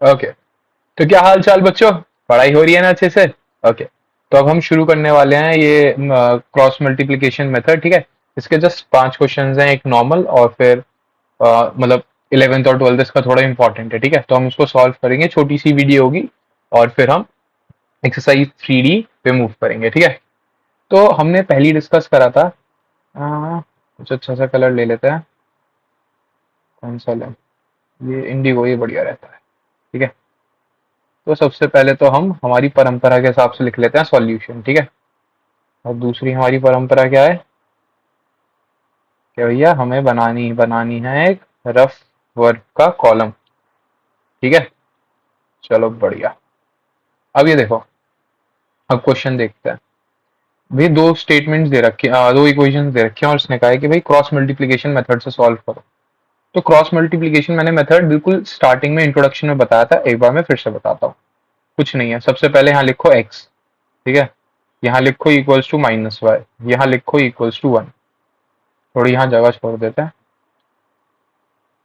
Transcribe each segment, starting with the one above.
Okay, तो क्या हाल चाल बच्चों? पढ़ाई हो रही है ना अच्छे से? ओके, तो अब हम शुरू करने वाले हैं ये क्रॉस मल्टीप्लिकेशन मेथड, ठीक है। इसके जस्ट 5 क्वेश्चंस हैं, एक नॉर्मल और फिर मतलब 11th और 12th इसका थोड़ा इंपॉर्टेंट है, ठीक है। तो हम उसको सॉल्व करेंगे, छोटी सी वीडियो होगी और फिर हम एक्सरसाइज 3D पे मूव करेंगे, ठीक है। तो हमने पहली डिस्कस करा था, कुछ अच्छा सा कलर ले लेते हैं। कौन सा लें? ये इंडिगो, ये बढ़िया रहता है, ठीक है। तो सबसे पहले तो हम हमारी परंपरा के हिसाब से लिख लेते हैं सॉल्यूशन, ठीक है। और दूसरी हमारी परंपरा क्या है कि भैया हमें बनानी बनानी है एक रफ वर्क का कॉलम, ठीक है। चलो बढ़िया। अब ये देखो, अब क्वेश्चन देखते हैं। भाई दो स्टेटमेंट्स दे रखे, दो इक्वेशंस दे रखे हैं और उसने कहा है कि भाई क्रॉस मल्टीप्लिकेशन मेथड से सॉल्व करो। तो क्रॉस मल्टीप्लिकेशन मैंने मेथड बिल्कुल स्टार्टिंग में इंट्रोडक्शन में बताया था, एक बार मैं फिर से बताता हूँ। कुछ नहीं है, सबसे पहले यहाँ लिखो x, ठीक है। यहाँ लिखो इक्वल्स टू -y, यहाँ लिखो इक्वल्स टू 1। थोड़ी यहाँ जगह छोड़ देते हैं,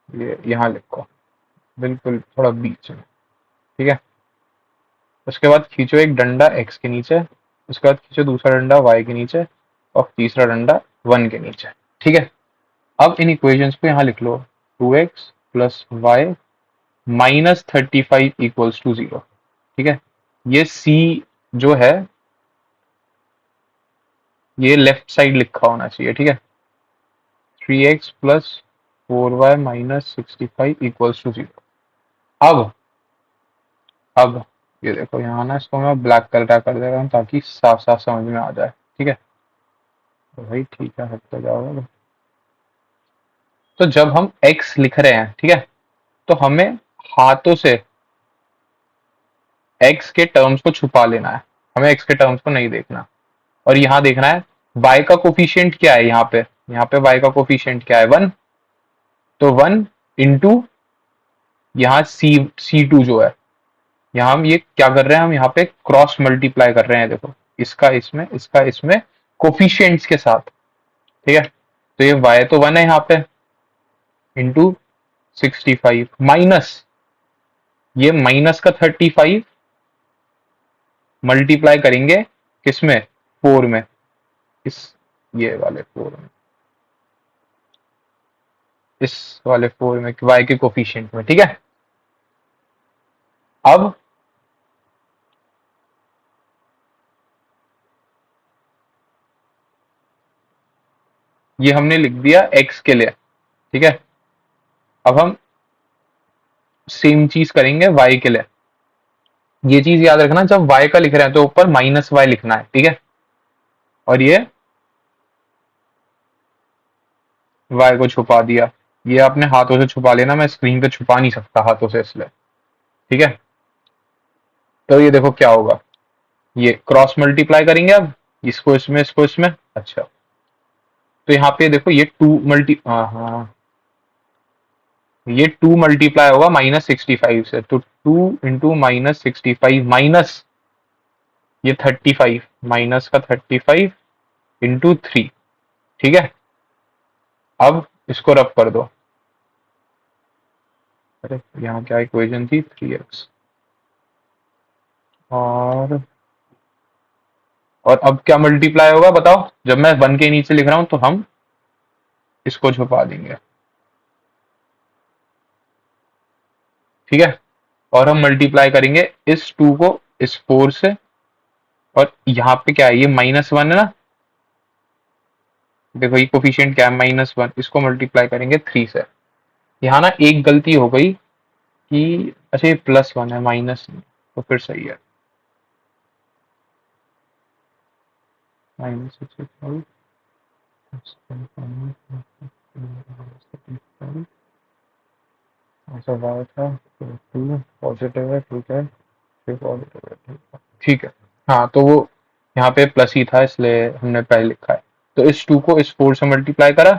ये यहाँ लिखो बिल्कुल थोड़ा बीच में, ठीक है। उसके बाद खींचो एक डंडा x के नीचे, उसके बाद खींचो दूसरा डंडा y के नीचे और तीसरा डंडा 1 के नीचे, ठीक है। अब इन इक्वेशंस को यहाँ लिख लो, 2x plus y -35 equals to 0, ठीक है। ये c जो है ये लेफ्ट साइड लिखा होना चाहिए, ठीक है। 3x plus 4y -65 equals to 0। अब ये देखो, यहाँ ना इसको मैं ब्लैक कलर का कर दे रहा हूँ ताकि साफ साफ समझ में आ जाए, ठीक है। तो भाई ठीक है, हटते जाओगे। तो जब हम x लिख रहे हैं, ठीक है, तो हमें हाथों से x के टर्म्स को छुपा लेना है, हमें x के टर्म्स को नहीं देखना। और यहाँ देखना है y का कोफिशिएंट क्या है, यहाँ पे y का कोफिशिएंट क्या है, 1। तो 1 इंटू यहाँ C2 जो है, यहाँ हम ये क्या कर रहे हैं, हम यहाँ पे क्रॉस मल्टीप्लाई कर रहे हैं, देखो इसका इसमें कोफिशिएंट्स के साथ, ठीक है। तो ये y तो 1 है यहाँ पे, इंटू 65 माइनस ये माइनस का 35 मल्टीप्लाई करेंगे किसमें, 4 में, इस ये वाले 4 में, इस वाले 4 में y के कोफिशिएंट में, ठीक है। अब ये हमने लिख दिया x के लिए, ठीक है। अब हम सेम चीज करेंगे y के लिए। ये चीज याद रखना, जब y का लिख रहे हैं तो ऊपर -y लिखना है, ठीक है। और ये y को छुपा दिया, ये अपने हाथों से छुपा लेना, मैं स्क्रीन पे छुपा नहीं सकता हाथों से इसलिए, ठीक है। तो ये देखो क्या होगा, ये क्रॉस मल्टीप्लाई करेंगे अब, इसको इसमें, अच्छा। तो यहाँ पे देखो ये हाँ हाँ, ये 2 मल्टीप्लाई होगा -65 से, तो 2 इंटू -65 माइनस ये 35, माइनस का 35 इंटू 3, ठीक है। अब इसको रब कर दो, अरे यहाँ क्या इक्वेशन थी, 3x। और अब क्या मल्टीप्लाई होगा बताओ, जब मैं 1 के नीचे लिख रहा हूं तो हम इसको छुपा देंगे, ठीक है। और हम मल्टीप्लाई करेंगे इस 2 को इस 4 से, और यहाँ पे क्या है, ये -1 है ना, देखो ये कोफिशिएंट क्या है, -1, इसको मल्टीप्लाई करेंगे 3 से। यहाँ ना एक गलती हो गई कि अच्छा ये +1 है, माइनस नहीं, तो फिर सही है, -65 ऐसा वाया था, तो 2 पॉजिटिव है, ठीक है, 3 पॉजिटिव है, ठीक है। हाँ तो वो यहाँ पे प्लस ही था इसलिए हमने पहले लिखा है। तो इस 2 को इस 4 से मल्टीप्लाई करा,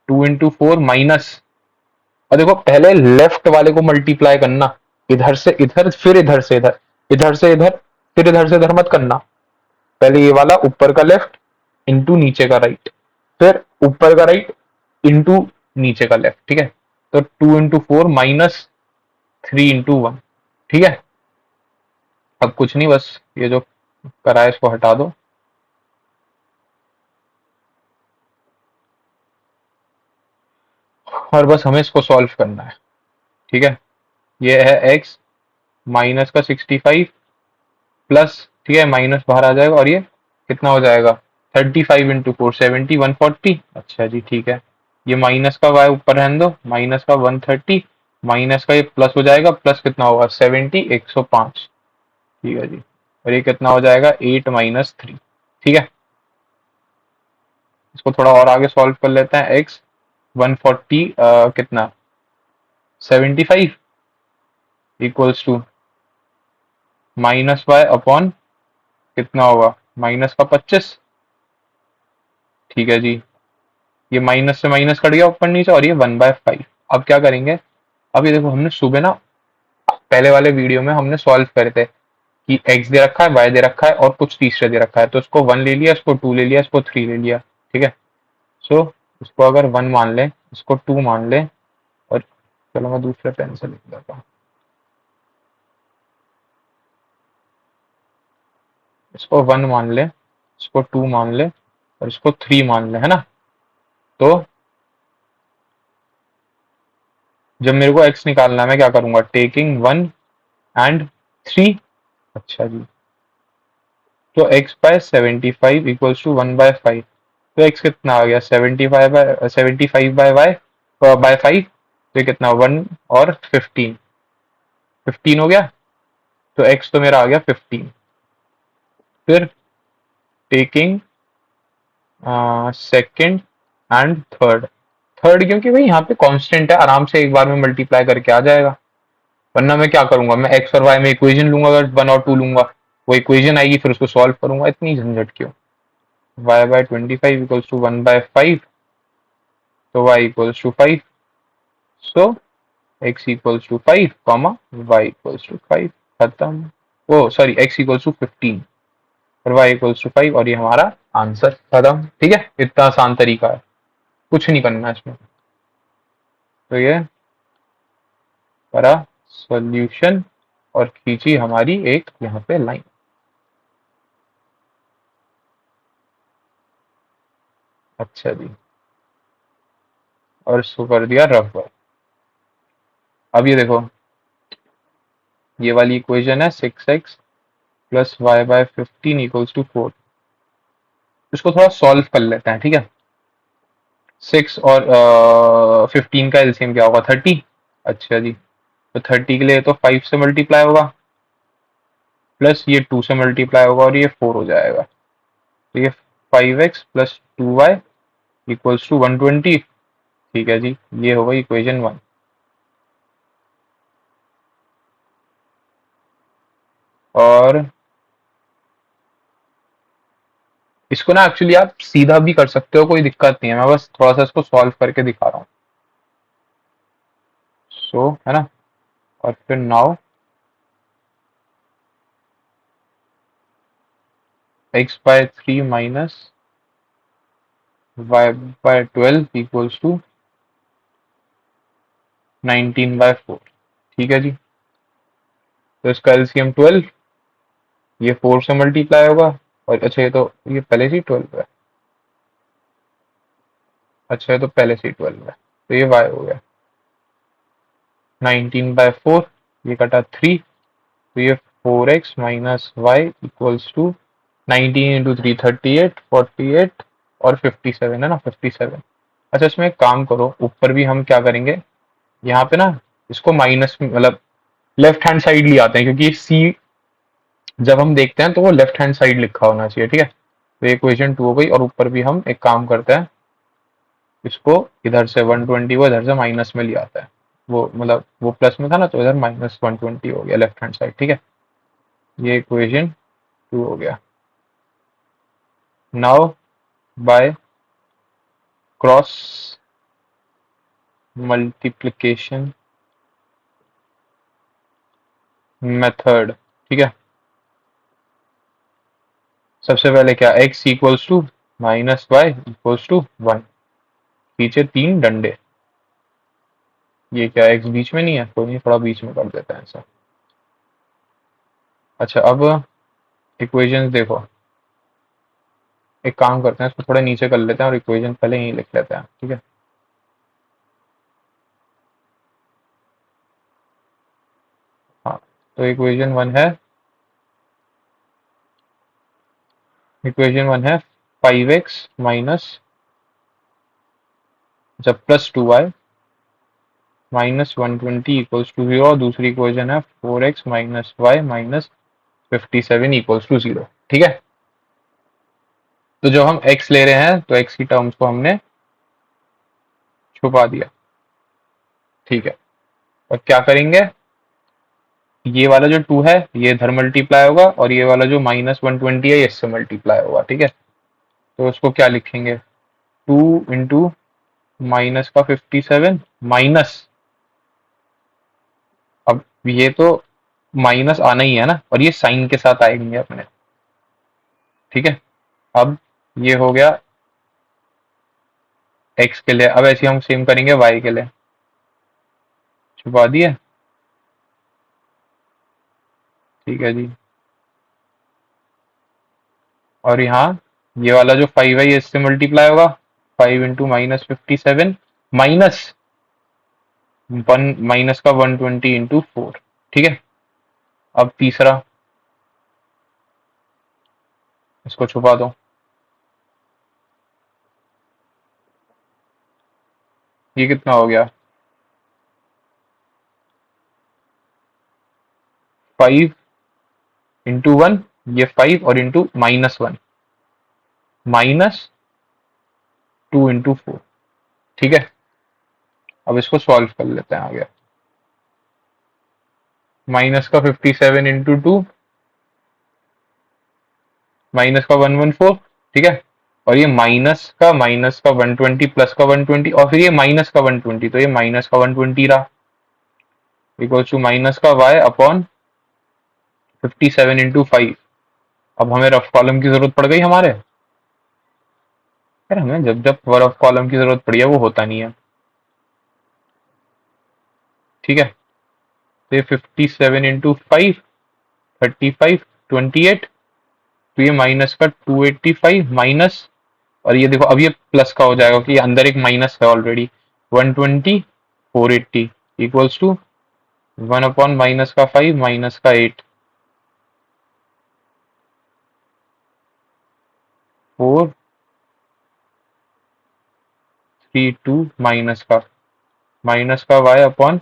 2 इंटू 4 माइनस, और देखो पहले लेफ्ट वाले को मल्टीप्लाई करना, इधर से इधर फिर इधर से इधर, इधर से इधर फिर इधर से इधर मत करना। पहले ये वाला ऊपर का लेफ्ट इंटू नीचे का राइट, फिर ऊपर का राइट इंटू नीचे का लेफ्ट, ठीक है। तो 2 इंटू 4 -3 इंटू 1, ठीक है, अब कुछ नहीं, बस ये जो करा है इसको हटा दो। और बस हमें इसको सॉल्व करना है। ठीक है, ये है एक्स माइनस का 65 प्लस, ठीक है, माइनस बाहर आ जाएगा और ये कितना हो जाएगा, 35 इंटू 470, 140। अच्छा जी, ठीक है, ये माइनस का वाई ऊपर रहने दो, माइनस का 130, माइनस का ये प्लस हो जाएगा, प्लस कितना होगा 70, 105। ठीक है जी, और ये कितना हो जाएगा 8 - 3। ठीक है, इसको थोड़ा और आगे सॉल्व कर लेते हैं। एक्स 140 कितना 75 equals to minus y upon कितना होगा माइनस का 25। ठीक है जी, ये माइनस से माइनस कट गया ऊपर नीचे और ये 1/5। अब क्या करेंगे, अब ये देखो हमने सुबह ना पहले वाले वीडियो में हमने सॉल्व करे थे कि एक्स दे रखा है, वाई दे रखा है और कुछ तीसरा दे रखा है, तो इसको 1 ले लिया, इसको 2 ले लिया, इसको 3 ले लिया। ठीक है, सो इसको अगर 1 मान ले, इसको 2 मान ले, और चलो मैं दूसरे पेन से लिख देता हूँ, इसको 1 मान ले, इसको 2 मान ले और इसको 3 मान ले, है ना। तो जब मेरे को एक्स निकालना है मैं क्या करूंगा, टेकिंग 1 and 3। अच्छा जी, तो x बाय 75 इक्वल्स टू 1/5। तो x कितना आ गया 75/5, तो ये कितना 1 और 15, 15 हो गया। तो x तो मेरा आ गया 15। फिर taking second and third, third क्योंकि भाई यहाँ पे कांस्टेंट है, आराम से एक बार में मल्टीप्लाई करके आ जाएगा। वरना मैं क्या करूंगा, मैं एक्स और वाई में इक्वेशन लूंगा, अगर 1 और 2 लूंगा वो इक्वेशन आएगी, फिर उसको सॉल्व करूंगा, इतनी झंझट क्यों। y/25 इक्वल्स टू 1/5, तो y equals to 5। So x equals to 5 comma y equals to 5। खत्म। Oh sorry, x equals to 15 और y इक्वल्स टू 5, और ये हमारा आंसर खत्म। ठीक है, इतना आसान तरीका है, कुछ नहीं करना है इसमें। तो ये करा सॉल्यूशन और खींची हमारी एक यहाँ पे लाइन। अच्छा जी, और इसको कर दिया रफ। अब ये देखो, ये वाली इक्वेशन है 6x plus y/15 equals to 4। इसको थोड़ा सॉल्व कर लेते हैं। ठीक है, 6 और 15 का एलसीएम क्या होगा 30। अच्छा जी, तो 30 के लिए तो 5 से मल्टीप्लाई होगा, प्लस ये 2 से मल्टीप्लाई होगा और ये 4 हो जाएगा। तो ये 5x plus 2y equals to 120। ठीक है जी, ये होगा इक्वेशन 1। और इसको ना एक्चुअली आप सीधा भी कर सकते हो, कोई दिक्कत नहीं है, मैं बस थोड़ा सा इसको सॉल्व करके दिखा रहा हूँ। सो है ना, और फिर now x/3 minus y/12 equals to 19/4। ठीक है जी, तो इसका एलसीएम 12, ये 4 से मल्टीप्लाई होगा, और अच्छा ये पहले से ही 12 है। अच्छा, ये तो पहले से ही 12 है, तो ये y हो गया 19/4, ये कटा 3, तो ये 4x minus y equals to 19 into 3 38, 48 और 57, है ना 57। अच्छा, इसमें एक काम करो, ऊपर भी हम क्या करेंगे, यहाँ पे ना इसको माइनस मतलब लेफ्ट हैंड साइड ले आते हैं, क्योंकि सी जब हम देखते हैं तो वो लेफ्ट हैंड साइड लिखा होना चाहिए। ठीक है, तो ये इक्वेशन 2 हो गई, और ऊपर भी हम एक काम करते हैं, इसको इधर से 120 को इधर से माइनस में ले आता है, वो मतलब वो प्लस में था ना, तो इधर -120 हो गया लेफ्ट हैंड साइड। ठीक है, ये इक्वेशन 2 हो गया। Now by cross multiplication method, ठीक है, सबसे पहले क्या, x equals to minus y equals to 1, पीछे 3 डंडे। ये क्या x बीच में नहीं है, कोई नहीं, थोड़ा बीच में कर देते हैं ऐसा। अच्छा, अब इक्वेशंस देखो, एक काम करते हैं, इसको थोड़ा नीचे कर लेते हैं और इक्वेशन पहले यहीं लिख लेते हैं, ठीक है। हाँ, तो इक्वेशन वन है 5x माइनस, जब +2y माइनस 120 इक्वल्स टू 0, और दूसरी इक्वेशन है 4x minus y minus 57 equals to 0, ठीक है। तो जब हम x ले रहे हैं तो x की टर्म्स को हमने छुपा दिया, ठीक है। और क्या करेंगे, ये वाला जो 2 है ये इधर मल्टीप्लाई होगा, और ये वाला जो -120 है ये इससे मल्टीप्लाई होगा, ठीक है। तो उसको क्या लिखेंगे, 2 इंटू माइनस का 57 माइनस, अब ये तो माइनस आना ही है ना, और ये साइन के साथ आएंगे अपने, ठीक है। अब ये हो गया x के लिए, अब ऐसे हम सेम करेंगे y के लिए, छुपा दिए, ठीक है जी। और यहाँ ये वाला जो 5 है ये इससे मल्टीप्लाई होगा, 5 इंटू -57 माइनस 120 इंटू 4, ठीक है। अब तीसरा, इसको छुपा दो, ये कितना हो गया, 5 इंटू 1, ये 5 और इंटू -1 -2 इंटू 4, ठीक है। अब इसको सॉल्व कर लेते हैं आगे, माइनस का 57 इंटू 2, माइनस का 114, ठीक है। और ये माइनस का 120 प्लस का 120 और फिर ये माइनस का 120, तो ये माइनस का 120 रहा, इक्वल टू माइनस का y अपॉन 57 इंटू 5। अब हमें रफ कॉलम की जरूरत पड़ गई हमारे, यार हमें जब जब रफ कॉलम की जरूरत पड़ी है वो होता नहीं है, ठीक है। तो ये 57 इंटू 5, 35, 28, तो ये माइनस का 285 माइनस, और ये देखो अब ये प्लस का हो जाएगा कि अंदर एक माइनस है already, 120, 480 equals to 1 upon minus का 5 माइनस का 8, 432 माइनस का y अपॉन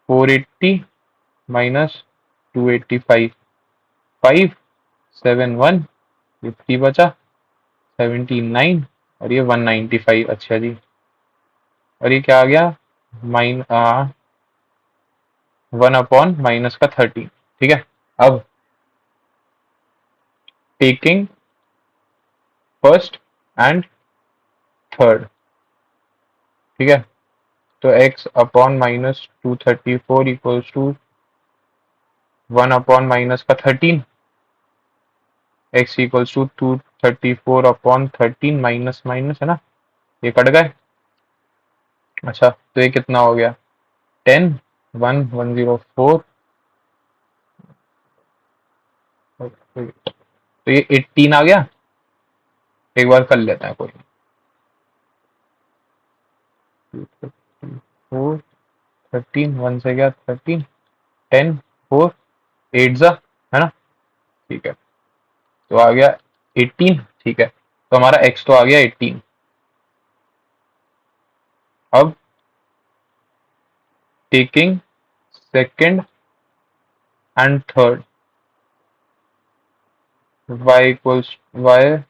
480 माइनस 285, 571, ये 3 बचा, 79, और ये 195, अच्छा जी। और ये क्या आ गया, 1 अपॉन -13, ठीक है। अब टेकिंग फर्स्ट एंड थर्ड, ठीक है। तो x upon -234 equals to 1 upon -13, x equals to 234 upon 13, minus minus है ना, ये कट गए। अच्छा, तो ये कितना हो गया, 10, 1, 104, तो ये 18 आ गया। एक बार कर लेते हैं, कोई 4, 13, 1 से गया 13, 10, 4, 8 जा, है ना, ठीक है। तो आ गया 18, ठीक है। तो हमारा x तो आ गया 18। अब taking second and third, y equals y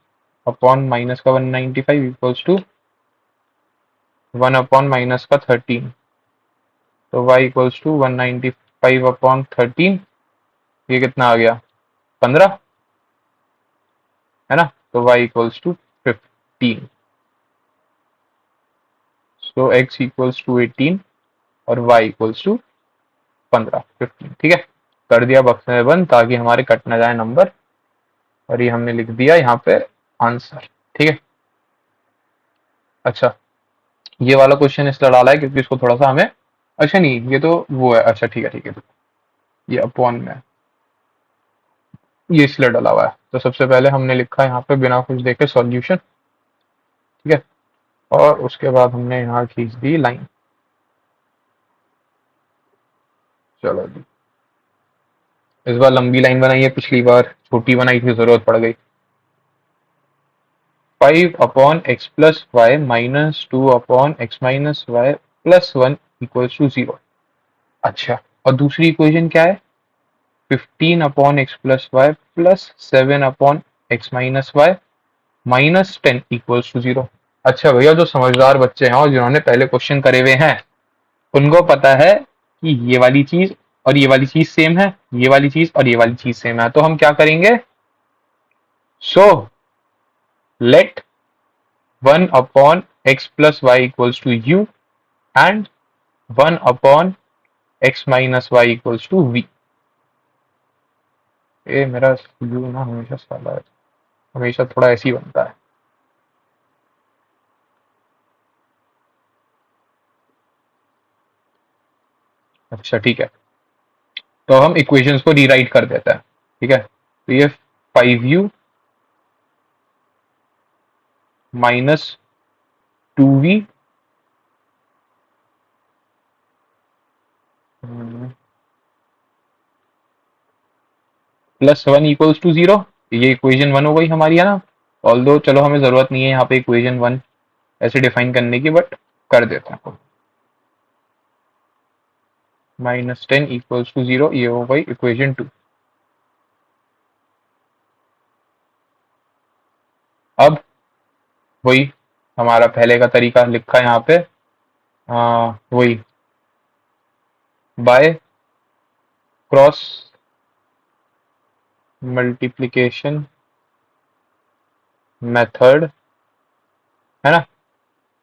upon minus का 195 इक्वल्स टू 1 अपॉन -13, तो y इक्वल्स टू 195 अपॉन 13, ये कितना आ गया, 15, है ना। तो y equals to 15, so x equals to 18 और y इक्वल्स टू 15, 15, ठीक है। कर दिया बक्से में बंद ताकि हमारे कट ना जाए नंबर, और ये हमने लिख दिया यहाँ पे आंसर, ठीक है। अच्छा, ये वाला क्वेश्चन इसलिए डाला है क्योंकि इसको थोड़ा सा हमें, अच्छा नहीं ये तो वो है, अच्छा ठीक है ठीक है, ये अपॉन में है। ये इसलिए डला हुआ है। तो सबसे पहले हमने लिखा यहाँ पे बिना कुछ देखे सॉल्यूशन, ठीक है, और उसके बाद हमने यहाँ खींच दी लाइन। चलो जी, इस बार लंबी लाइन बनाई है, पिछली बार छोटी बनाई थी, जरूरत पड़ गई। 5/x+y -2/x-y +1 = 0। अच्छा, और दूसरी इक्वेशन क्या है? 15/x+y +7/x-y -10 = 0। अच्छा भैया, जो समझदार बच्चे हैं और जिन्होंने पहले क्वेश्चन करे हुए हैं, उनको पता है कि ये वाली चीज और ये वाली चीज सेम है, ये वाली चीज और ये वाली चीज सेम है। तो हम क्या करेंगे? So let 1/x+y = u and 1/x-y = v। ये मेरा u ना हमेशा साला है, हमेशा थोड़ा ऐसे ही बनता है। अच्छा ठीक है, तो हम इक्वेशंस को रीराइट कर देते हैं, ठीक है। तो ये 5u -2v +1 = 0। ये इक्वेशन 1 हो गई हमारी, है ना। ऑल दो चलो हमें जरूरत नहीं है यहाँ पे इक्वेशन 1 ऐसे डिफाइन करने की, बट कर देते हैं। -10 = 0, ये हो गई इक्वेशन 2। अब वही हमारा पहले का तरीका लिखा है यहाँ पे, वही बाय क्रॉस मल्टीप्लिकेशन मेथड, है ना।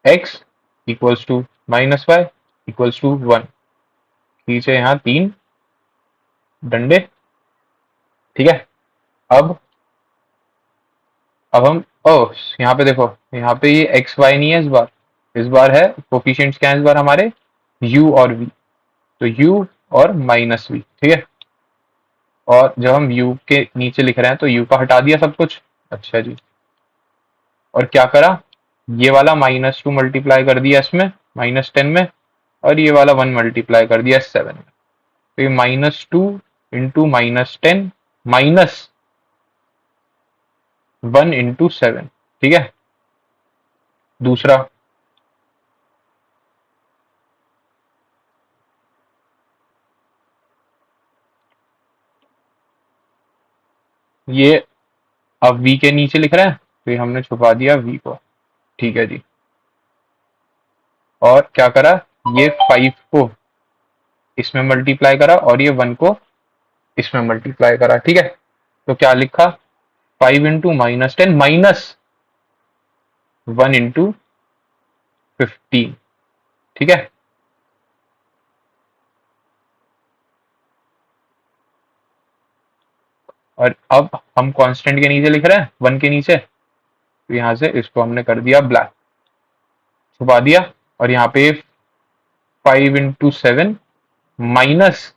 x = -y = 1, यहाँ 3 डंडे, ठीक है। अब अब हम यहाँ पे देखो, यहाँ पे ये एक्स वाई नहीं है इस बार है कोफिशिएंट्स क्या है इस बार हमारे? u और v। तो u और -v, ठीक है। और जब हम u के नीचे लिख रहे हैं तो u का हटा दिया सब कुछ। अच्छा जी, और क्या करा? ये वाला -2 मल्टीप्लाई कर दिया इसमें -10 में, और ये वाला 1 मल्टीप्लाई कर दिया 7 में। तो ये -2 इंटू -10 -1 इंटू 7, ठीक है। दूसरा, ये अब v के नीचे लिख रहे हैं तो ये हमने छुपा दिया v को, ठीक है जी। और क्या करा? ये 5 को इसमें मल्टीप्लाई करा और ये 1 को इसमें मल्टीप्लाई करा, ठीक है। तो क्या लिखा? 5 इंटू -10 -1 इंटू 15, ठीक है। और अब हम कांस्टेंट के नीचे लिख रहे हैं 1 के नीचे, तो यहाँ से इसको हमने कर दिया ब्लैक, छुपा दिया। और यहाँ पे 5 into 7 minus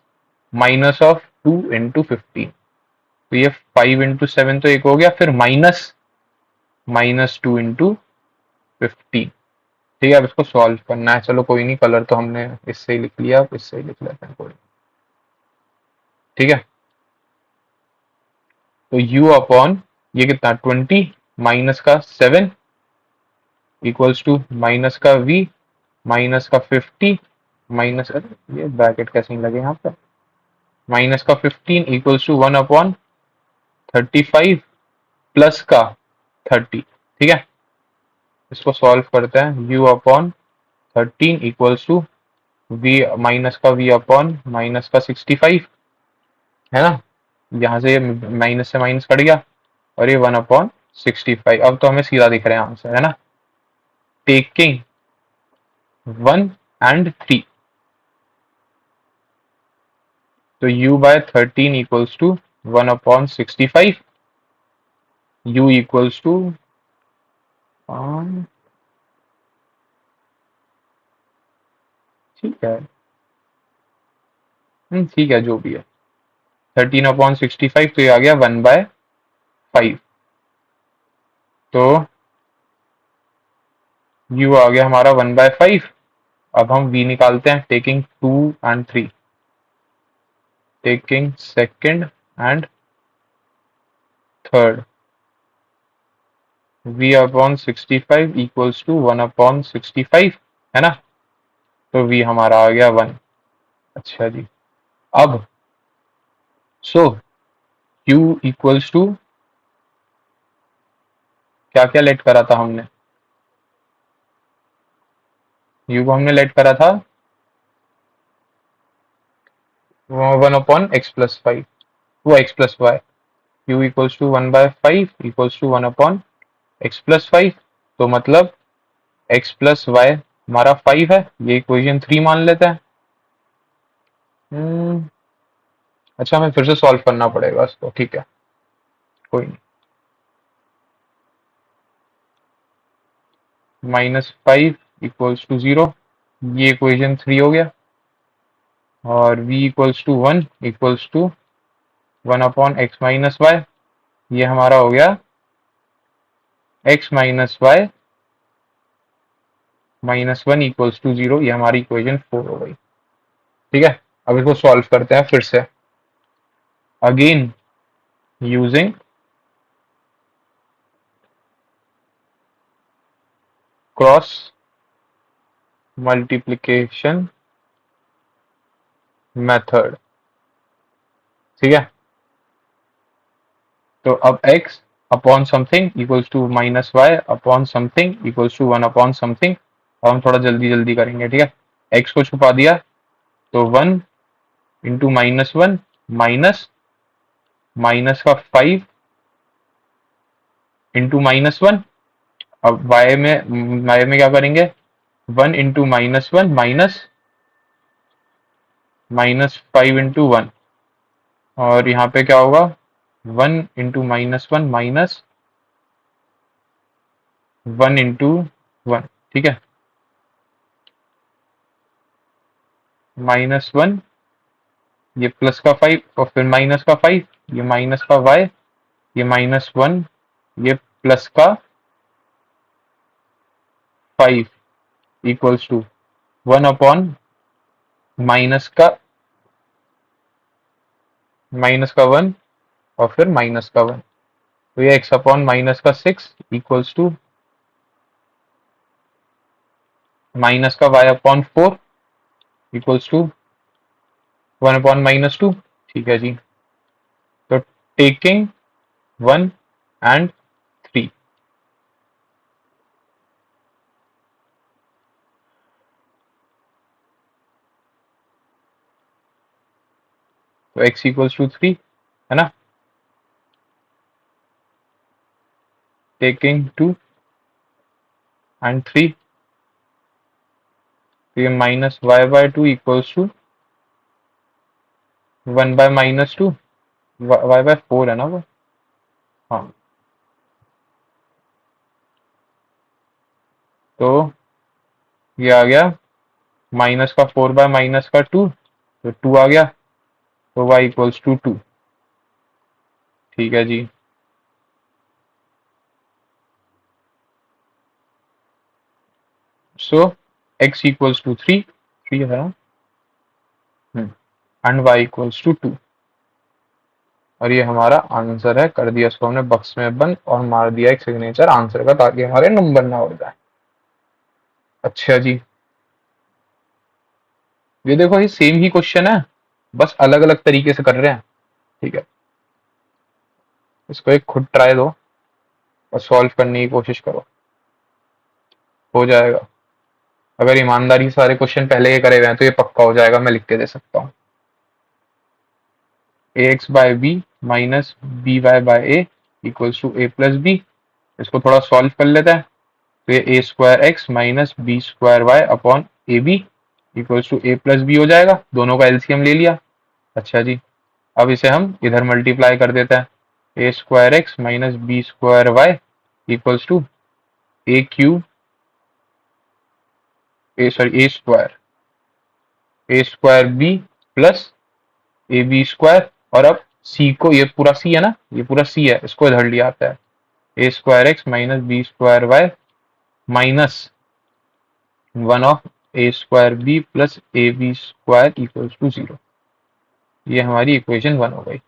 minus of 2 into 15। तो ये 5 इंटू 7 तो एक हो गया, फिर -2 इंटू 15, ठीक है। अब इसको सॉल्व करना है, चलो कोई नहीं, कलर तो हमने इससे ही लिख लिया, अब इससे ही लिख लेते हैं कोई, ठीक है। तो u अपॉन ये कितना 20 माइनस का 7 इक्वल्स टू माइनस का v माइनस का 50 माइनस, अरे ये ब्रैकेट कैसे नहीं लगे यहाँ पर, माइनस का 15 इक्वल्स टू 1/35 प्लस का 30, ठीक है। इसको सॉल्व करते हैं। u upon 13 equals to v minus का v अपॉन माइनस का 65, है ना। यहाँ से ये माइनस से माइनस कट गया, और ये 1/65। अब तो हमें सीधा दिख रहे हैं आंसर, है ना। टेकिंग 1 and 3, तो u/13 equals to 1/65, u equals to ठीक है, ठीक है जो भी है। 13/65, तो ये आ गया 1/5। तो u आ गया हमारा 1/5। अब हम v निकालते हैं, taking 2 and 3, taking second and third. v/65 equals to 1/65, है ना। तो v हमारा आ गया 1। अच्छा जी। अब सो u इक्वल्स टू क्या क्या लेट करा था हमने, u को हमने लेट करा था 1/x+5, वो x+y, u equals to 1/5 equals to 1/x+5। तो मतलब x+y हमारा 5 है, ये इक्वेशन 3 मान लेते हैं। अच्छा, हमें फिर से सॉल्व करना पड़ेगा इसको, ठीक है, कोई नहीं। -5 इक्वल्स टू 0, ये इक्वेशन 3 हो गया। और v equals to 1 equals to 1/x-y, ये हमारा हो गया x-y -1 इक्वल्स टू 0, ये हमारी इक्वेशन 4 हो गई। ठीक है, अब इसको सॉल्व करते हैं फिर से, again using cross multiplication method. ठीक है, तो अब x upon something equals to -y upon something equals to 1 upon something. अब हम थोड़ा जल्दी जल्दी करेंगे, ठीक है। x को छुपा दिया, तो 1 इंटू -1 माइनस माइनस का 5 इंटू -1। अब y में क्या करेंगे, 1 इंटू -1 माइनस -5 इंटू 1। और यहाँ पे क्या होगा, 1 इंटू -1 माइनस 1 इंटू 1। ठीक है, -1, ये प्लस का 5 और फिर माइनस का 5, ये माइनस का y, ये -1, ये प्लस का 5 इक्वल्स टू 1 अपॉन माइनस का 1 और फिर माइनस का 1। तो ये x अपॉन माइनस का 6 इक्वल्स टू माइनस का y upon 4 equals to 1 upon -2। ठीक है जी, तो टेकिंग 1 एंड 3, तो x इक्वल्स टू 3, है ना। टेकिंग 2 एंड 3, तो ये -y/2 इक्वल्स टू 1/-2, y/4 है ना वो, हाँ। तो ये आ गया माइनस का 4/-2, तो 2 आ गया, तो y इक्वल्स टू 2। ठीक है जी, सो x इक्वल्स टू 3, 3 है ना, एंड y इक्वल्स टू 2। और ये हमारा आंसर है, कर दिया इसको हमने बक्स में बंद और मार दिया एक सिग्नेचर आंसर का, ताकि हमारे नंबर ना उड़ जाए। अच्छा जी, ये देखो, ये सेम ही क्वेश्चन है, बस अलग अलग तरीके से कर रहे हैं। ठीक है, इसको एक खुद ट्राई दो और सॉल्व करने की कोशिश करो, हो जाएगा। अगर ईमानदारी से सारे क्वेश्चन पहले के करे हुए हैं तो ये पक्का हो जाएगा, मैं लिख के दे सकता हूँ। ax/b minus by/a equals to a+b। इसको थोड़ा सॉल्व कर लेते हैं, तो ये a² x minus b² y upon ab equals to a+b हो जाएगा, दोनों का एलसीएम ले लिया। अच्छा जी, अब इसे हम इधर मल्टीप्लाई कर देते हैं, a² x minus b² y equals to a² b plus ab², और अब सी को, ये पूरा सी है ना, ये पूरा सी है, इसको इधर लिया आता है। A square x minus b square y minus 1 of a square b plus a b square equals to 0। ये हमारी इक्वेशन 1 हो गई।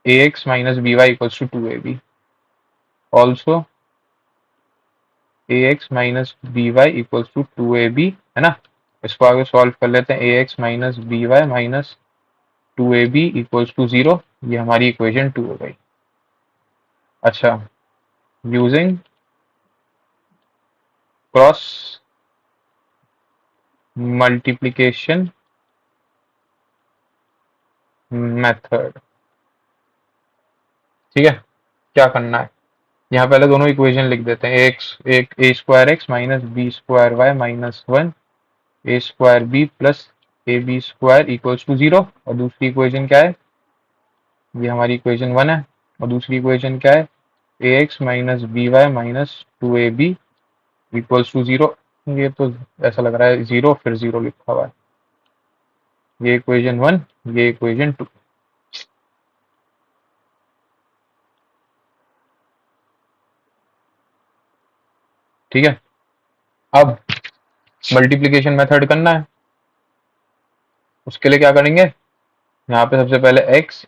A x minus b y equals to 2ab। Also a x minus b y equals to 2ab, है ना। इसको आगे solve कर लेते हैं। A x minus b y minus 2ab equals to 0। ये हमारी इक्वेशन 2 हो गई। अच्छा, यूजिंग क्रॉस मल्टीप्लिकेशन मेथड, ठीक है। क्या करना है, यहाँ पहले दोनों इक्वेशन लिख देते हैं। एक्स एक a square x minus b square y minus 1 a square b plus a b square equals to 0। और दूसरी इक्वेशन क्या है, ये हमारी इक्वेशन 1 है। और दूसरी इक्वेशन क्या है, a x minus b y minus 2ab equals to 0। ये तो ऐसा लग रहा है 0 फिर 0 लिखा हुआ है। ये इक्वेशन 1, ये इक्वेशन 2, ठीक है। अब मल्टीप्लिकेशन मेथड करना है। उसके लिए क्या करेंगे, यहाँ पे सबसे पहले x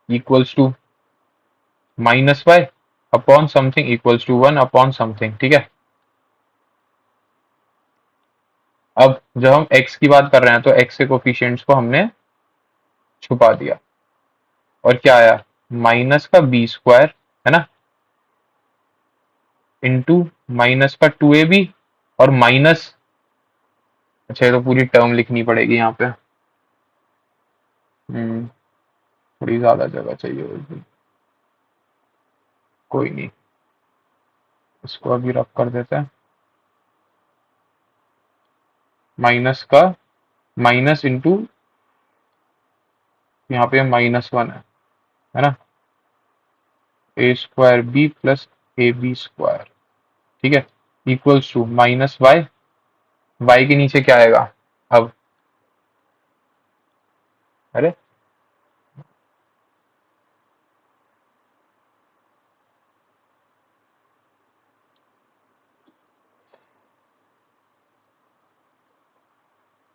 equals to minus y upon something equals to 1 upon something, ठीक है। अब जब हम x की बात कर रहे हैं तो x के कोफिशिएंट्स को हमने छुपा दिया। और क्या आया, माइनस का बी स्क्वायर, है ना, इंटू माइनस का 2ab और माइनस, अच्छा ये तो पूरी टर्म लिखनी पड़ेगी यहाँ पे। थोड़ी ज्यादा जगह चाहिए होगी, कोई नहीं, इसको अभी रख कर देते हैं। माइनस का माइनस इंटू, यहाँ पे -1 है ना, a square b plus a b square, ठीक है, equals to minus y, y के नीचे क्या आएगा अब, अरे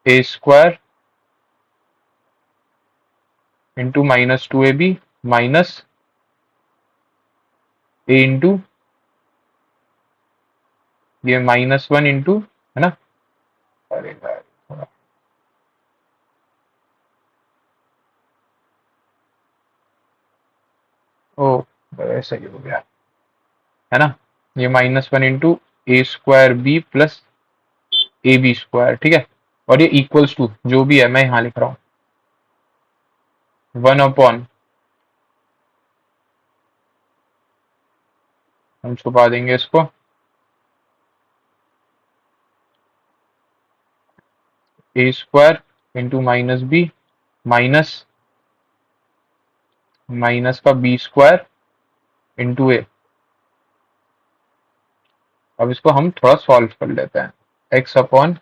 a square into -2ab minus a into ये -1 इंटू, है ना, अरे यार, ओ सही हो गया, है ना। ये -1 into a square b plus a b square, ठीक है। और ये इक्वल्स टू जो भी है मैं यहाँ लिख रहा हूँ 1 अपॉन, हम छुपा देंगे इसको, a square into minus b minus minus का बी स्क्वायर इंटू ए। अब इसको हम थोड़ा सॉल्व कर लेते हैं। एक्स अपॉन,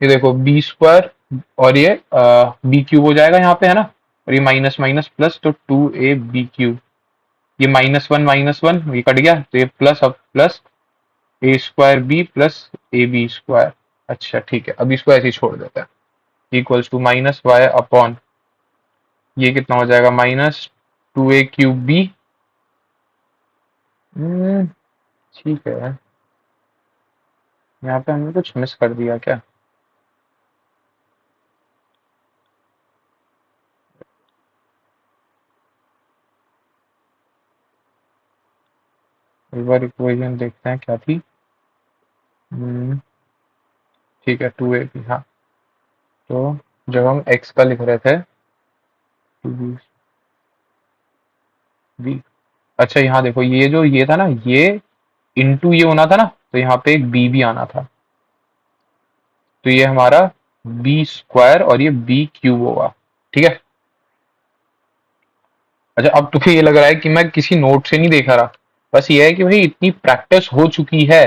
ये देखो बी स्क्वायर और ये बी क्यूब हो जाएगा यहाँ पे, है ना, और ये माइनस माइनस प्लस, तो 2ab क्यूब, ये -1 ये कट गया, तो ये प्लस, अब plus a square b plus a b square. अच्छा ठीक है, अब इसको ऐसे ही छोड़ देते हैं, इक्वल्स टू -y अपॉन, ये कितना हो जाएगा, -2a क्यूब बी। ठीक है, यहाँ पे हमने कुछ मिस कर दिया क्या, एक बार इक्वेशन देखते हैं क्या थी। हम्म, ठीक है 2ab, हाँ। तो जब हम x का लिख रहे थे, बी, अच्छा यहाँ देखो, ये जो ये था ना, ये इंटू ये होना था ना, तो यहाँ पे एक बी भी आना था, तो ये हमारा बी स्क्वायर और ये बी क्यूब होगा, ठीक है। अच्छा, अब तुझे ये लग रहा है कि मैं किसी नोट से नहीं देखा रहा, बस ये है कि भाई इतनी प्रैक्टिस हो चुकी है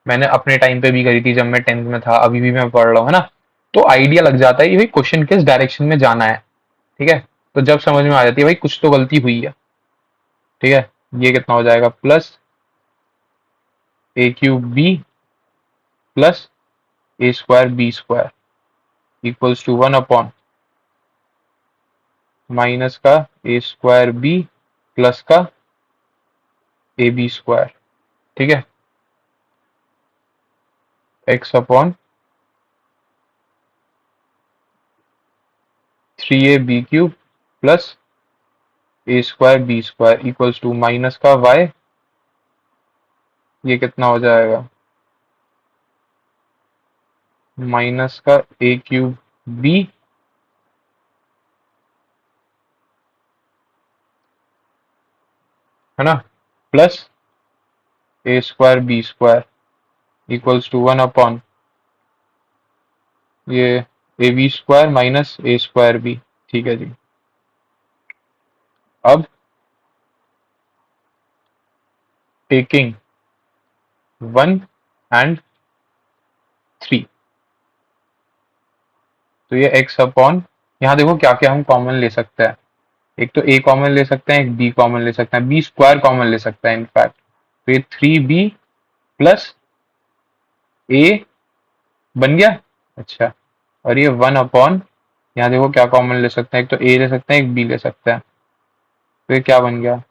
मैंने अपने टाइम पे भी करी थी जब मैं 10th में था, अभी भी मैं पढ़ रहा हूँ, है ना। तो आइडिया लग जाता है कि भाई क्वेश्चन किस डायरेक्शन में जाना है। ठीक है, तो जब समझ में आ जाती है भाई कुछ तो गलती हुई है। ठीक है, ये कितना हो जाएगा, plus a cube b plus a square b square equals to 1 upon minus का ए स्क्वायर बी प्लस का ए बी स्क्वायर। ठीक है, x upon 3ab³ plus a square b square equals to minus का वाई, ये कितना हो जाएगा, minus का ए क्यूब बी है ना, plus a square b square equals to 1 upon ये a b square minus a square b. ठीक है जी। अब टेकिंग 1 and 3, तो ये एक्स अपॉन, यहाँ देखो क्या क्या हम कॉमन ले सकते हैं। एक तो ए कॉमन ले सकते हैं, एक बी कॉमन ले सकते हैं, बी स्क्वायर कॉमन ले सकते हैं इनफैक्ट। तो ये 3b प्लस ए बन गया। अच्छा, और ये 1 अपॉन, यहाँ देखो क्या कॉमन ले सकते हैं, एक तो ए ले सकते हैं, एक बी ले सकते हैं। तो ये क्या बन गया,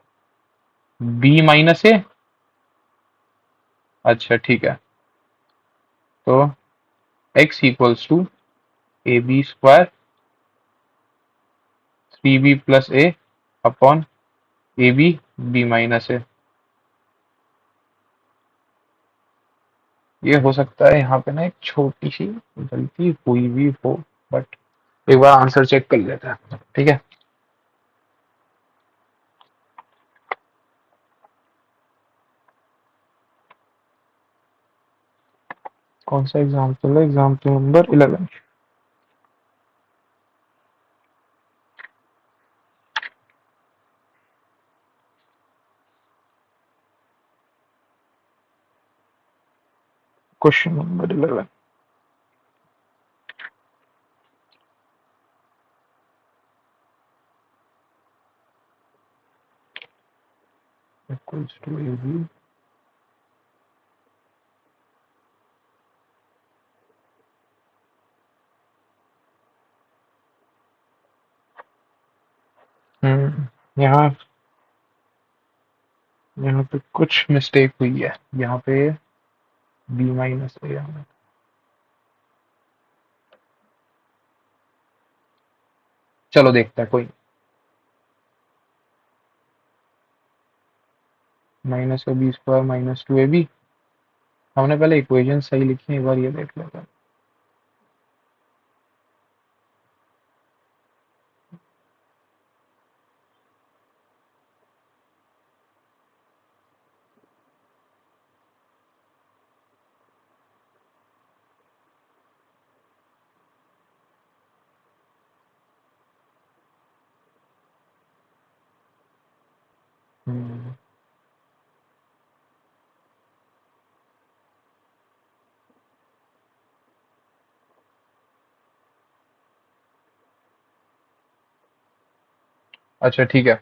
बी माइनस ए। अच्छा ठीक है, तो x equals to a b square 3b plus a upon a b b minus a. ये हो सकता है यहाँ पे ना एक छोटी सी गलती हुई भी हो, बट एक बार आंसर चेक कर लेते हैं। ठीक है, कौन सा एग्जाम्पल है, example number 11। Question number 11, equals to a b. यहाँ यहाँ पे कुछ मिस्टेक हुई है, यहाँ पे बी माइनस ए आना, चलो देखते हैं, कोई माइनस का बी स्क्वायर माइनस 2ab। हमने पहले इक्वेशन सही लिखी है, एक बार ये देख लेते हैं। हम्म, अच्छा ठीक है,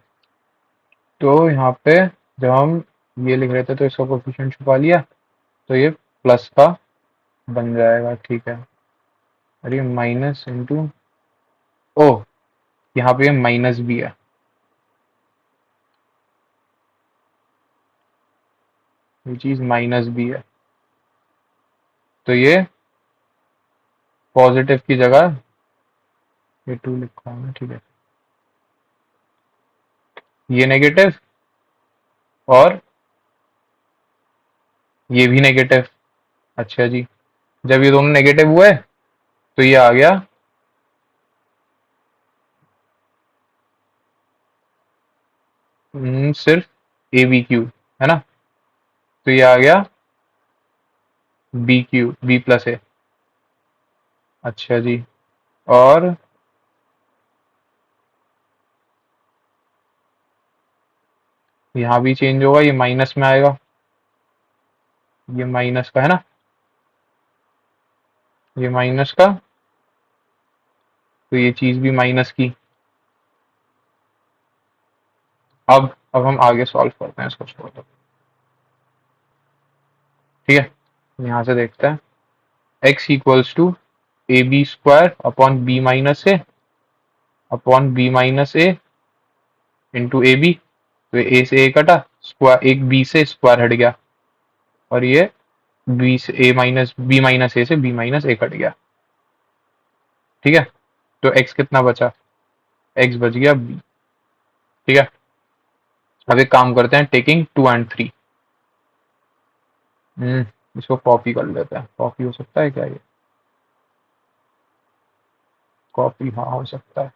तो यहाँ पे जब हम ये लिख रहे थे तो इसका कोफिशिएंट छुपा लिया, तो ये प्लस का बन जाएगा। ठीक है, और ये माइनस इंटू, ओ यहाँ पे माइनस भी है, ये चीज माइनस भी है, तो ये पॉजिटिव की जगह ये 2 लिखा है। ठीक है, ये नेगेटिव और ये भी नेगेटिव। अच्छा जी, जब ये दोनों नेगेटिव हुए तो ये आ गया सिर्फ ab³ है ना, तो ये आ गया b³ b प्लस ए। अच्छा जी, और यहाँ भी चेंज होगा, ये माइनस में आएगा, ये माइनस का है ना, ये माइनस का, तो ये चीज भी माइनस की। अब हम आगे सॉल्व करते हैं इसको, छोड़ दो। ठीक है, यहाँ से देखते हैं। x equals to a b square upon b minus a upon b minus a into a b. तो ए से ए कटा, स्क्वायर एक बी से स्क्वायर हट गया, और ये बी से ए माइनस बी माइनस ए से बी माइनस ए कट गया। ठीक है, तो x कितना बचा, x बच गया b। ठीक है, अब एक काम करते हैं, टेकिंग 2 and 3। इसको कॉपी कर लेते हैं। कॉपी हो सकता है क्या ये, कॉपी हाँ हो सकता है।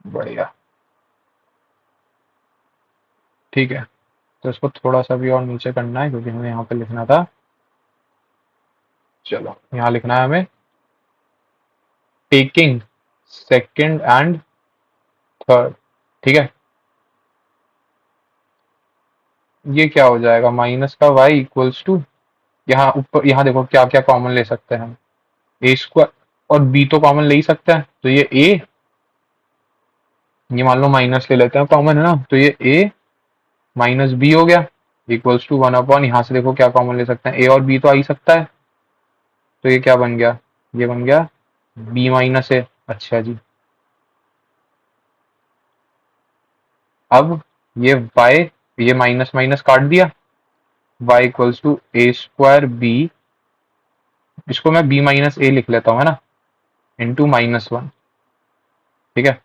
बढ़िया, ठीक है। तो इसको थोड़ा सा भी और नीचे करना है, क्योंकि हमें यहाँ पे लिखना था। चलो, यहाँ लिखना है हमें, टेकिंग सेकंड एंड थर्ड। ठीक है, ये क्या हो जाएगा, माइनस का y इक्वल्स टू, यहाँ ऊपर यहाँ देखो क्या क्या कॉमन ले सकते हैं हम, ए स्क्वायर और b तो कॉमन ले ही सकते हैं, तो ये a, ये मान लो माइनस ले लेते हैं, कॉमन है ना, तो ये a माइनस बी हो गया, इक्वल्स टू 1 अपॉन, यहाँ से देखो क्या कॉमन ले सकते हैं, a और b तो आ ही सकता है, तो ये क्या बन गया, ये बन गया b माइनस ए। अच्छा जी, अब ये y, ये माइनस माइनस काट दिया, y equals to a square b, इसको मैं b माइनस ए लिख लेता हूँ, है ना, इंटू -1। ठीक है,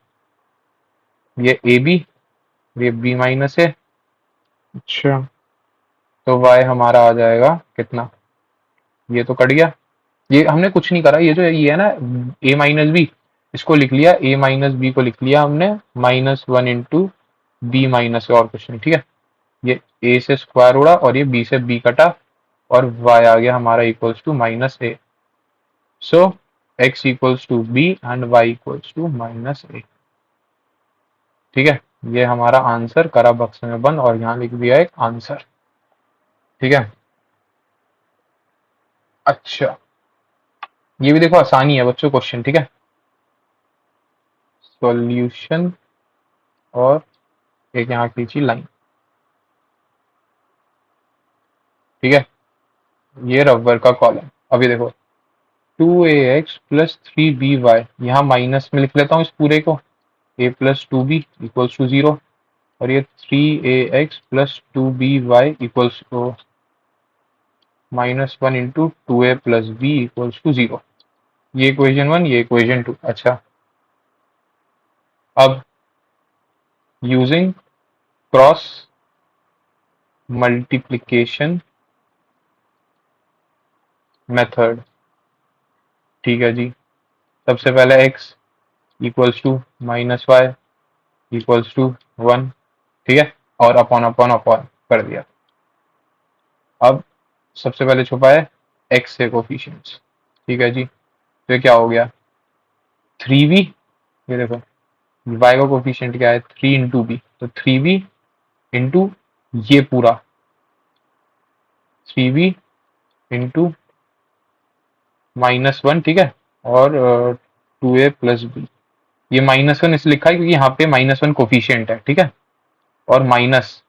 ये ए बी, ये b माइनस ए। अच्छा, तो y हमारा आ जाएगा कितना, ये तो कट गया, ये हमने कुछ नहीं करा, ये जो ये है ना a माइनस बी, इसको लिख लिया, a माइनस बी को लिख लिया हमने -1 इंटू बी माइनस, और कुछ नहीं। ठीक है, ये a से स्क्वायर उड़ा और ये b से b कटा, और y आ गया हमारा equals to -a। So x equals to b and y equals to -a। ठीक है, ये हमारा आंसर करा बक्से में बंद, और यहाँ लिख दिया एक आंसर। ठीक है, अच्छा, ये भी देखो आसानी है बच्चों क्वेश्चन। ठीक है, सॉल्यूशन, और एक यहाँ खींची लाइन। ठीक है, ये रबर का कॉलम। अभी देखो, 2ax प्लस 3by, यहाँ माइनस में लिख लेता हूँ इस पूरे को, a plus 2b equals to 0, और ये 3ax plus 2by equals to -1 into 2a plus b equals to 0। ये इक्वेशन 1, ये इक्वेशन 2। अच्छा, अब यूजिंग क्रॉस मल्टीप्लिकेशन मेथड। ठीक है जी, सबसे पहले x equals to -y equals to 1। ठीक है, और अपॉन अपॉन अपॉन कर दिया। अब सबसे पहले छुपा है x से कोफिशिएंट्स। ठीक है जी, तो ये क्या हो गया, 3b, ये देखो y का कोफिशिएंट क्या है, 3 इंटू बी, तो 3b इंटू ये पूरा 3b इंटू -1। ठीक है, और 2a प्लस बी, ये -1 इसलिए लिखा है क्योंकि यहाँ पे -1 कोफिशिएंट है। ठीक है, और माइनस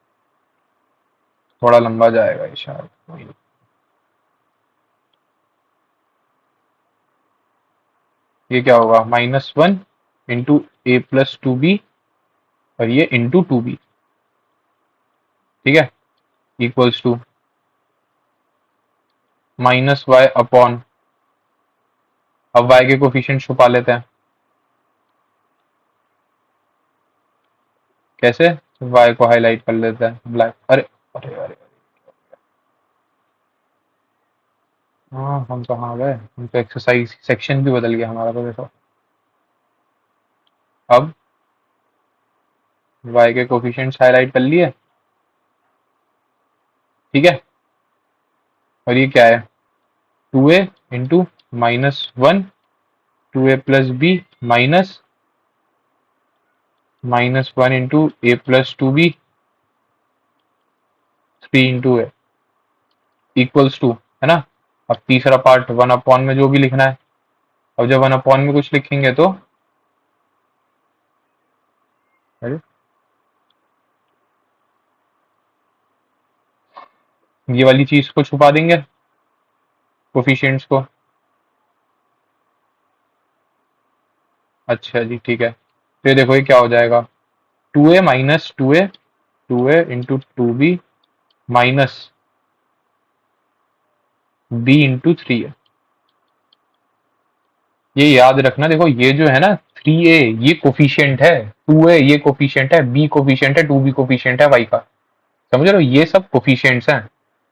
थोड़ा लंबा जाएगा ये शायद, ये क्या होगा, -1 इंटू ए प्लस 2b, और ये इंटू 2b। ठीक है, इक्वल्स टू -y अपॉन, अब y के कोफिशिएंट छुपा लेते हैं, कैसे, y को हाईलाइट कर लेते हैं ब्लैक। अरे अरे अरे, हाँ हम कहाँ गए, हम तो एक्सरसाइज सेक्शन भी बदल गया हमारा, तो देखो अब y के कोफिशिएंट्स हाईलाइट कर लिए। ठीक है, और ये क्या है, 2a into -1, 2a plus b minus -1 into a plus 2b 3 into a equals to, है ना। अब तीसरा पार्ट 1 अपॉन में जो भी लिखना है। अब जब 1 अपॉन में कुछ लिखेंगे तो अरे, ये वाली चीज को छुपा देंगे, कोफिशिएंट्स को। अच्छा जी, ठीक है। तो ये देखो ये क्या हो जाएगा, 2a minus 2a into 2b minus b into 3a। ये याद रखना, देखो ये जो है ना 3a ये कोफिशिएंट है, 2a ये कोफिशिएंट है, b कोफिशिएंट है, 2b कोफिशिएंट है y का। समझ रहे हो, ये सब कोफिशिएंट्स हैं।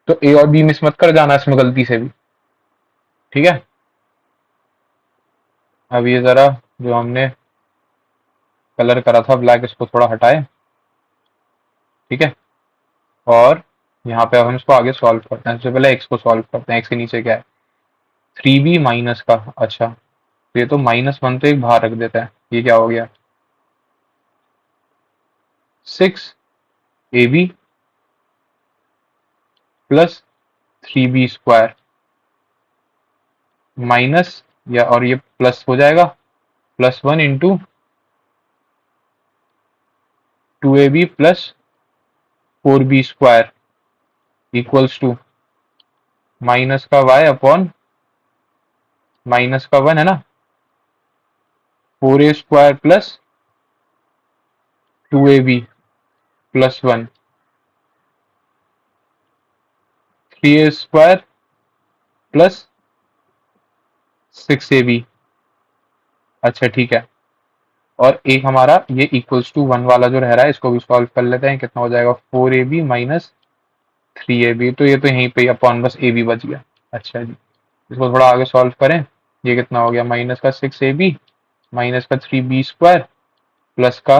तो a और b मिस मत कर जाना इसमें गलती से भी, ठीक है। अब ये जरा जो हमने कलर करा था ब्लैक, इसको थोड़ा हटाए, ठीक है। और यहाँ पे अब हम इसको आगे सॉल्व करते हैं। सबसे पहले एक्स को सॉल्व करते हैं। एक्स के नीचे क्या है, 3b माइनस का, अच्छा तो ये तो -1 तो एक बाहर रख देता है। ये क्या हो गया, 6ab प्लस 3b² माइनस, या और ये प्लस हो जाएगा, +1 into 2ab plus 4b² equals to minus का y अपॉन माइनस का 1, है ना, 4a² plus 2ab plus 1 3a² plus 6ab। अच्छा ठीक है। और एक हमारा ये इक्वल्स टू 1 वाला जो रह रहा है, इसको भी सॉल्व कर लेते हैं। कितना हो जाएगा, 4ab माइनस 3ab। तो ये तो यहीं पे अपॉन बस ab बच गया। अच्छा जी, इसको थोड़ा आगे सॉल्व करें। ये कितना हो गया, माइनस का 6ab माइनस का 3b² प्लस का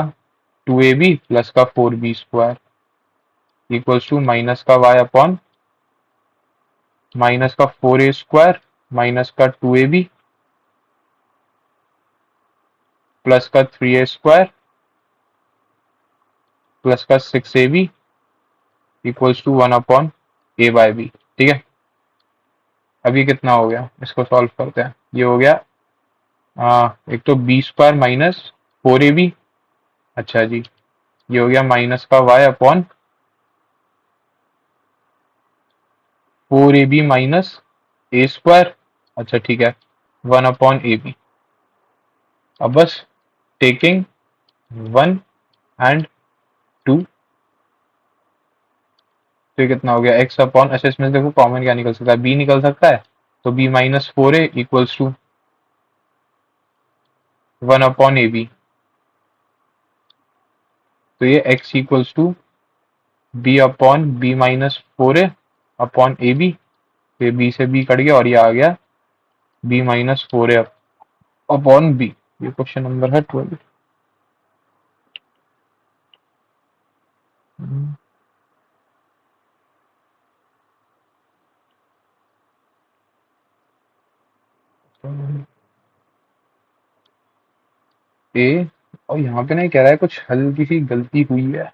2ab प्लस का 4b² इक्वल्स टू माइनस का y अपॉन माइनस का 4a² माइनस का 2ab प्लस का 3a² प्लस का 6ab equals to 1 upon a/b, ठीक है। अब ये कितना हो गया, इसको सॉल्व करते हैं। ये हो गया एक तो b² माइनस 4ab, अच्छा जी। ये हो गया माइनस का y upon 4ab minus a², अच्छा ठीक है, 1 अपॉन ab। अब बस टेकिंग 1 and 2, तो ये कितना हो गया, x अपॉन, अच्छा इसमें देखो कॉमन क्या निकल सकता है, b निकल सकता है। तो b minus 4a equals to 1 upon ab। तो ये x equals to b upon b minus 4a upon ab। ये b से b कट गया और ये आ गया b minus 4a upon b। ये क्वेश्चन नंबर है 12। ए, और यहाँ पे नहीं कह रहा है, कुछ हल्की सी गलती हुई है।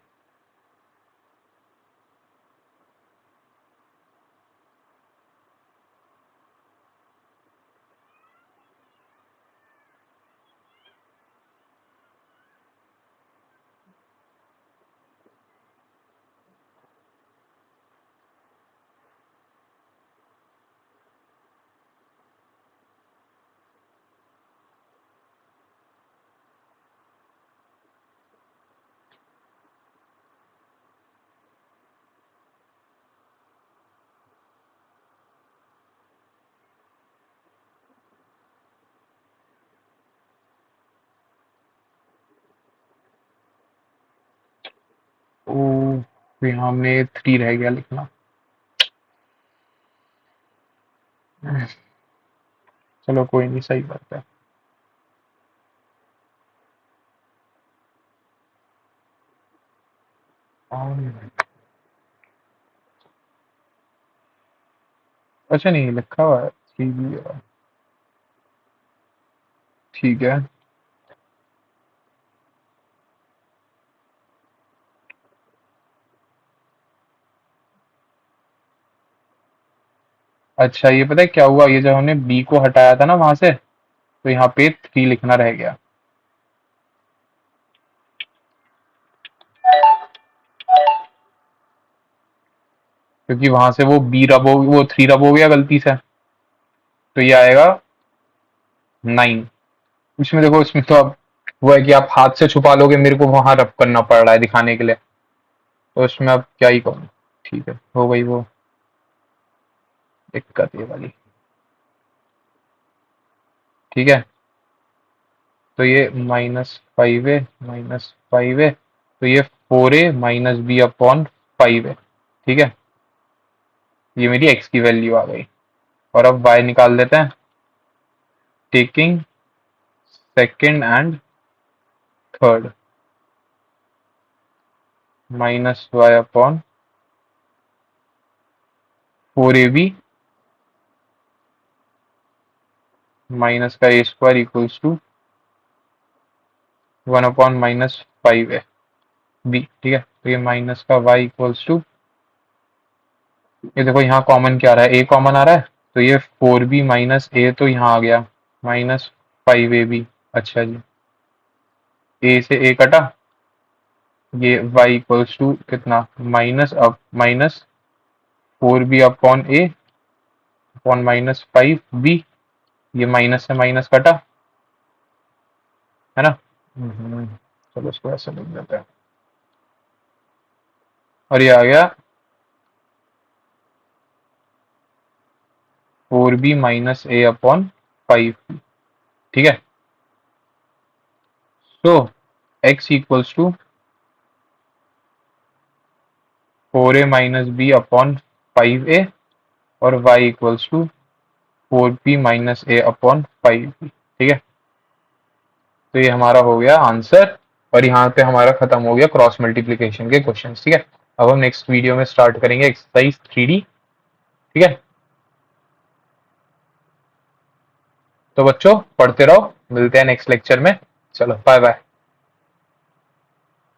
ओ, यहाँ में 3 रह गया लिखना। चलो कोई नहीं, सही बात है। अच्छा नहीं लिखा हुआ है 3b, ठीक है। अच्छा ये पता है क्या हुआ, ये जब हमने बी को हटाया था ना वहां से, तो यहाँ पे 3 लिखना रह गया। क्योंकि वहां से वो बी रब हो, वो 3 रब हो गया गलती से, तो ये आएगा 9। इसमें देखो, इसमें तो अब वो है कि आप हाथ से छुपा लोगे, मेरे को वहां रब करना पड़ रहा है दिखाने के लिए, तो इसमें अब क्या ही कहूँ। ठीक है, हो गई वो दिक्कत ये वाली। ठीक है, तो ये -5a तो ये 4a-b/5 है। ठीक है, ये मेरी x की वैल्यू आ गई। और अब y निकाल देते हैं, taking second and third, -y/4ab minus का a² equals to 1/-5a b। ठीक है, तो ये माइनस का y इक्वल्स टू, ये देखो यहाँ कॉमन क्या आ रहा है, a कॉमन आ रहा है, तो ये 4b - a तो यहाँ आ गया -5ab। अच्छा जी, a से a कटा, ये y इक्वल्स टू कितना, -4b/a/-5b, ये माइनस से माइनस कटा, है ना। चलो इसको ऐसे लिख देते हैं, और ये आ गया 4b - a/5। ठीक है, तो x equals to 4a - b/5a और y equals to 4b - a/5b। ठीक है, तो ये हमारा हो गया आंसर, और यहाँ पे हमारा खत्म हो गया क्रॉस मल्टीप्लीकेशन के क्वेश्चंस। ठीक है, अब हम नेक्स्ट वीडियो में स्टार्ट करेंगे एक्सरसाइज 3D। ठीक है, तो बच्चों पढ़ते रहो, मिलते हैं नेक्स्ट लेक्चर में। चलो बाय बाय।